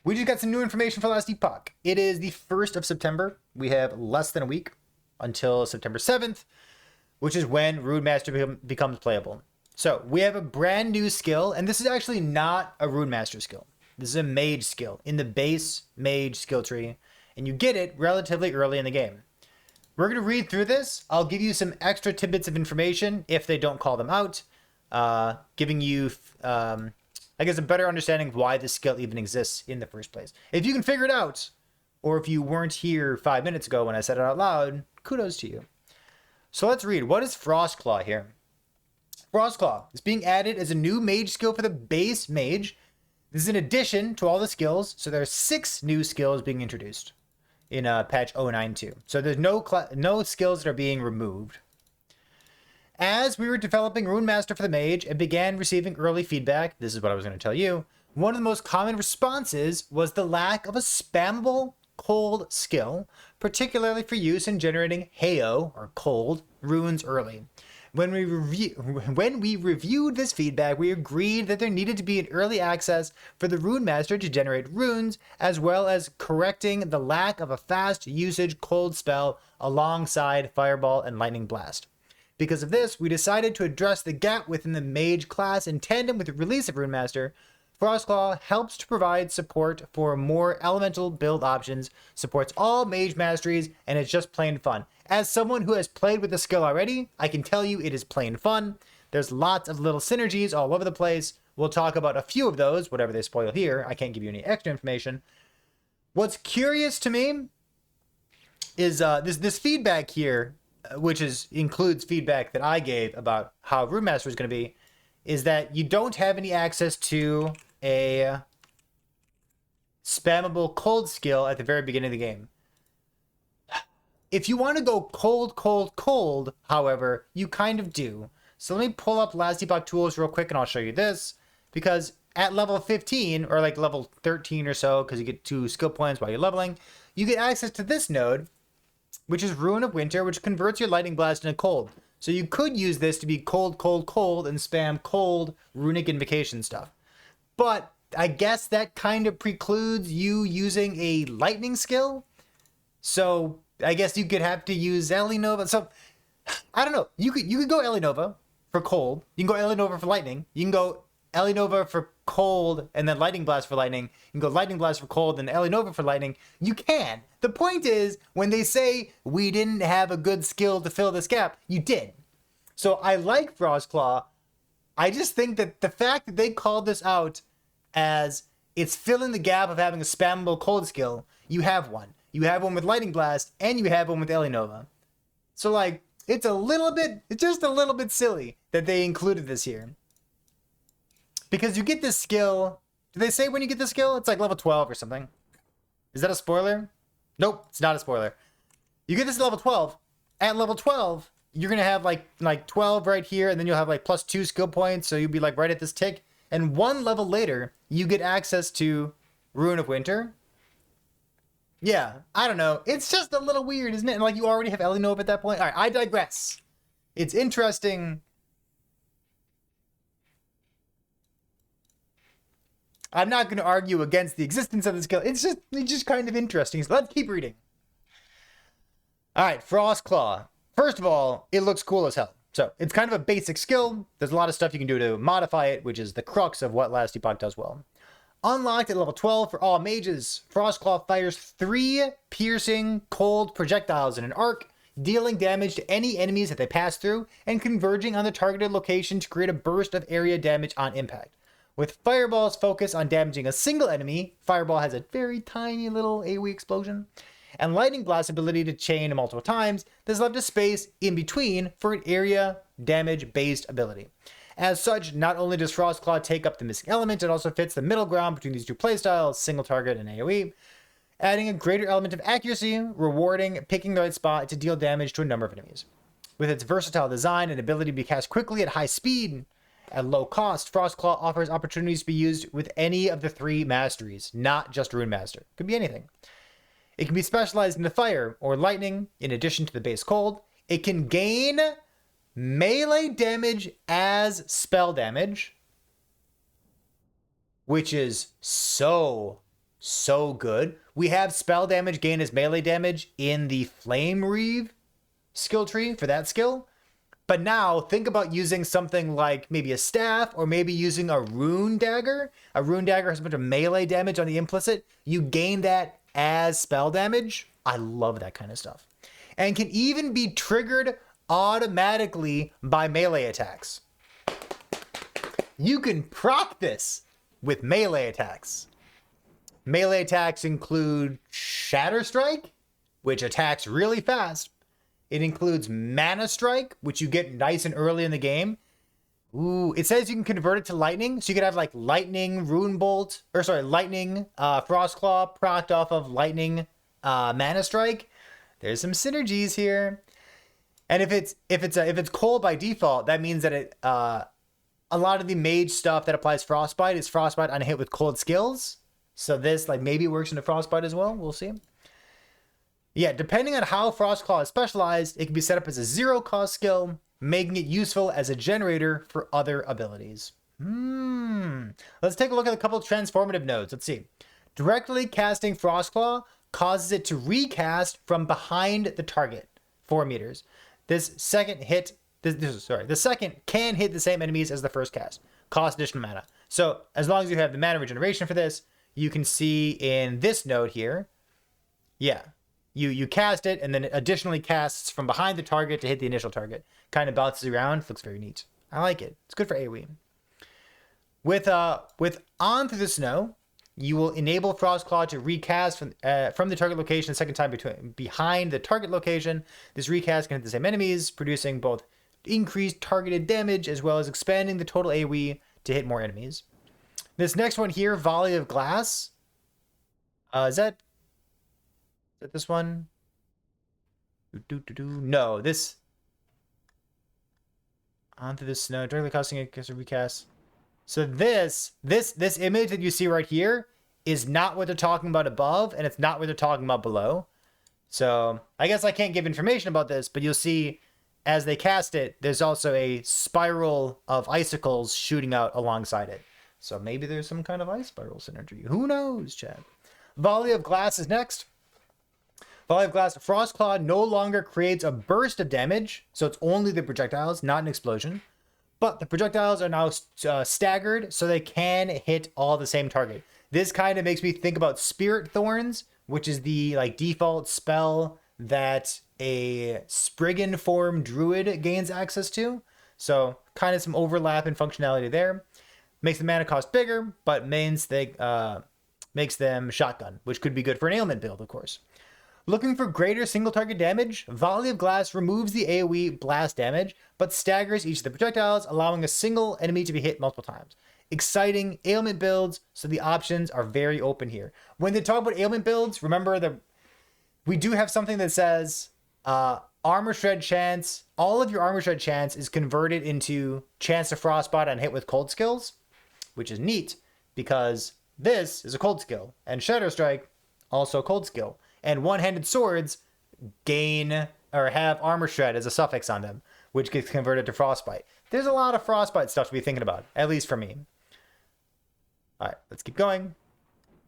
We just got some new information for last epoch. It is the 1st of September. We have less than a week until September 7th, which is when Runemaster becomes playable. So we have a brand new skill, and this is actually not a Runemaster skill. This is a mage skill in the base mage skill tree, and you get it relatively early in the game. We're going to read through this. I'll give you some extra tidbits of information if they don't call them out, giving you, I guess, a better understanding of why this skill even exists in the first place. If you can figure it out, or if you weren't here 5 minutes ago when I said it out loud, kudos to you. So let's read. What is Frostclaw here? Frostclaw is being added as a new mage skill for the base mage. This is in addition to all the skills, so there are 6 new skills being introduced in patch 092. So there's no skills that are being removed. As we were developing Runemaster for the mage and began receiving early feedback, this is what I was going to tell you, one of the most common responses was the lack of a spammable cold skill, particularly for use in generating Heyo, or cold, runes early. When we reviewed this feedback, we agreed that there needed to be an early access for the Runemaster to generate runes, as well as correcting the lack of a fast usage cold spell alongside Fireball and Lightning Blast. Because of this, we decided to address the gap within the mage class in tandem with the release of Runemaster. Frostclaw helps to provide support for more elemental build options, supports all mage masteries, and it's just plain fun. As someone who has played with the skill already, I can tell you it is plain fun. There's lots of little synergies all over the place. We'll talk about a few of those, whatever they spoil here. I can't give you any extra information. What's curious to me is this feedback here, which includes feedback that I gave about how Runemaster is going to be, is that you don't have any access to a spammable cold skill at the very beginning of the game. If you want to go cold, however, you kind of do. So let me pull up Last Epoch Tools real quick and I'll show you this. Because at level 15, or like level 13 or so, because you get 2 skill points while you're leveling, you get access to this node, which is Rune of Winter, which converts your Lightning Blast into cold. So you could use this to be cold, and spam cold runic invocation stuff. But I guess that kind of precludes you using a lightning skill. So I guess you could have to use Elinova. So I don't know. You could go Elinova for cold. You can go Elinova for lightning. You can go Elinova for cold and then Lightning Blast for lightning. You can go Lightning Blast for cold and Elinova for lightning. You can. The point is, when they say we didn't have a good skill to fill this gap, you did. So I like Frostclaw. I just think that the fact that they called this out as it's filling the gap of having a spammable cold skill, you have one. You have one with Lightning Blast, and you have one with Elinova. So, like, it's just a little bit silly that they included this here. Because you get this skill. Do they say when you get this skill? It's like level 12 or something. Is that a spoiler? Nope, it's not a spoiler. You get this at level 12. At level 12, you're going to have like 12 right here, and then you'll have like plus 2 skill points, so you'll be like right at this tick. And 1 level later, you get access to Rune of Winter. Yeah, I don't know. It's just a little weird, isn't it? And like you already have Elinova at that point. All right, I digress. It's interesting. I'm not going to argue against the existence of the skill. It's just kind of interesting. So let's keep reading. All right, Frostclaw. First of all, it looks cool as hell. So it's kind of a basic skill. There's a lot of stuff you can do to modify it, which is the crux of what Last Epoch does well. Unlocked at level 12 for all mages, Frostclaw fires 3 piercing cold projectiles in an arc, dealing damage to any enemies that they pass through, and converging on the targeted location to create a burst of area damage on impact. With Fireball's focus on damaging a single enemy, Fireball has a very tiny little AoE explosion, and Lightning Blast's ability to chain multiple times, there's left a space in between for an area damage-based ability. As such, not only does Frostclaw take up the missing element, it also fits the middle ground between these 2 playstyles, single target and AoE, adding a greater element of accuracy, rewarding picking the right spot to deal damage to a number of enemies. With its versatile design and ability to be cast quickly at high speed, at low cost, Frostclaw offers opportunities to be used with any of the 3 masteries, not just Runemaster. Could be anything. It can be specialized into fire or lightning, in addition to the base cold. It can gain melee damage as spell damage, which is so so good. We have spell damage gain as melee damage in the Flame Reeve skill tree for that skill. But now think about using something like maybe a staff or maybe using a rune dagger. A rune dagger has a bunch of melee damage on the implicit. You gain that as spell damage. I love that kind of stuff. And can even be triggered automatically by melee attacks. You can proc this with melee attacks. Melee attacks include Shatter Strike, which attacks really fast. It includes Mana Strike, which you get nice and early in the game. Ooh, it says you can convert it to lightning. So you could have like lightning, rune bolt, or sorry, lightning, frost claw, procced off of lightning, Mana Strike. There's some synergies here. And if it's cold by default, that means that it a lot of the mage stuff that applies frostbite is frostbite on a hit with cold skills. So this like maybe works into frostbite as well. We'll see. Yeah, depending on how Frostclaw is specialized, it can be set up as a 0-cost skill, making it useful as a generator for other abilities. Let's take a look at a couple of transformative nodes. Let's see. Directly casting Frostclaw causes it to recast from behind the target, 4 meters. The second can hit the same enemies as the first cast. Cost additional mana. So as long as you have the mana regeneration for this, you can see in this node here, yeah, you cast it and then it additionally casts from behind the target to hit the initial target. Kind of bounces around. Looks very neat. I like it. It's good for AoE. With On Through the Snow, you will enable Frostclaw to recast from the target location the second time behind the target location. This recast can hit the same enemies, producing both increased targeted damage as well as expanding the total AoE to hit more enemies. This next one here, Volley of Glass. Is that this one? No, this On Through the Snow, directly casting it as a recast. So this image that you see right here is not what they're talking about above, and it's not what they're talking about below. So I guess I can't give information about this, but you'll see as they cast it, there's also a spiral of icicles shooting out alongside it. So maybe there's some kind of ice spiral synergy. Who knows, Chad? Volley of Glass is next. Volley of Glass. Frostclaw no longer creates a burst of damage, so it's only the projectiles, not an explosion. But the projectiles are now staggered, so they can hit all the same target. This kind of makes me think about Spirit Thorns, which is the like default spell that a Spriggan form druid gains access to. So kind of some overlap in functionality there. Makes the mana cost bigger, but makes them shotgun, which could be good for an ailment build, of course. Looking for greater single target damage, Volley of Glass removes the AoE blast damage, but staggers each of the projectiles, allowing a single enemy to be hit multiple times. Exciting ailment builds, so the options are very open here. When they talk about ailment builds, remember we do have something that says armor shred chance. All of your armor shred chance is converted into chance to frostbite on hit with cold skills, which is neat because this is a cold skill, and Shatter Strike also a cold skill. And one-handed swords gain or have armor shred as a suffix on them, which gets converted to frostbite. There's a lot of frostbite stuff to be thinking about, at least for me. All right, let's keep going.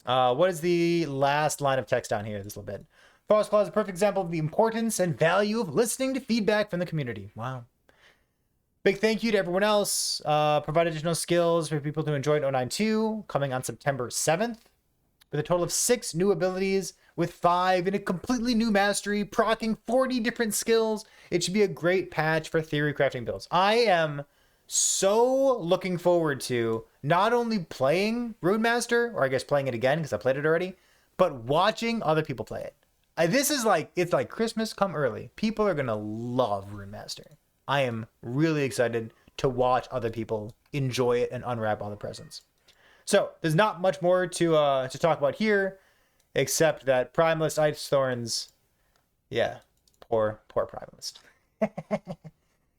What is the last line of text down here? This little bit. Frostclaw is a perfect example of the importance and value of listening to feedback from the community. Wow. Big thank you to everyone else. Provide additional skills for people to enjoy in 092, coming on September 7th. With a total of 6 new abilities, with 5 in a completely new mastery, proccing 40 different skills. It should be a great patch for theory crafting builds. I am so looking forward to not only playing Runemaster, or I guess playing it again because I played it already, but watching other people play it. This is like, it's like Christmas come early. People are going to love Runemaster. I am really excited to watch other people enjoy it and unwrap all the presents. So there's not much more to talk about here, except that Primalist Ice Thorns, yeah, poor Primalist.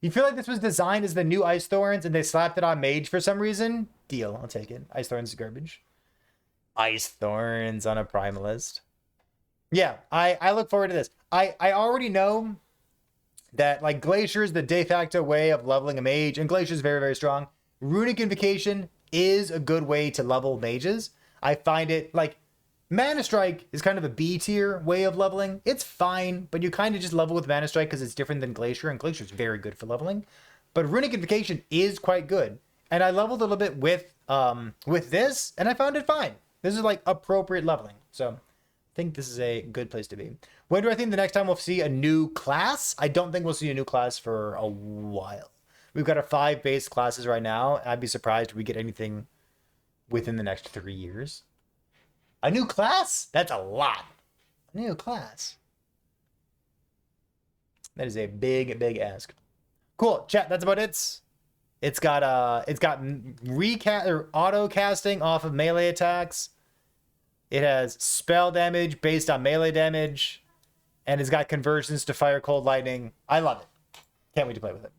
You feel like this was designed as the new Ice Thorns and they slapped it on Mage for some reason? Deal, I'll take it. Ice Thorns is garbage. Ice Thorns on a Primalist. Yeah, I look forward to this. I already know that like Glacier is the de facto way of leveling a Mage, and Glacier is very, very strong. Runic Invocation is a good way to level mages. I find it like Mana Strike is kind of a B tier way of leveling. It's fine, but you kind of just level with Mana Strike because it's different than Glacier, and Glacier is very good for leveling. But Runic Invocation is quite good, and I leveled a little bit with this, and I found it fine. This is like appropriate leveling, so I think this is a good place to be. When do I think the next time we'll see a new class? I don't think we'll see a new class for a while. We've got our 5 base classes right now. I'd be surprised if we get anything within the next 3 years. A new class? That's a lot. A new class. That is a big, big ask. Cool, chat. That's about it. It's got recast or auto casting off of melee attacks. It has spell damage based on melee damage, and it's got conversions to fire, cold, lightning. I love it. Can't wait to play with it.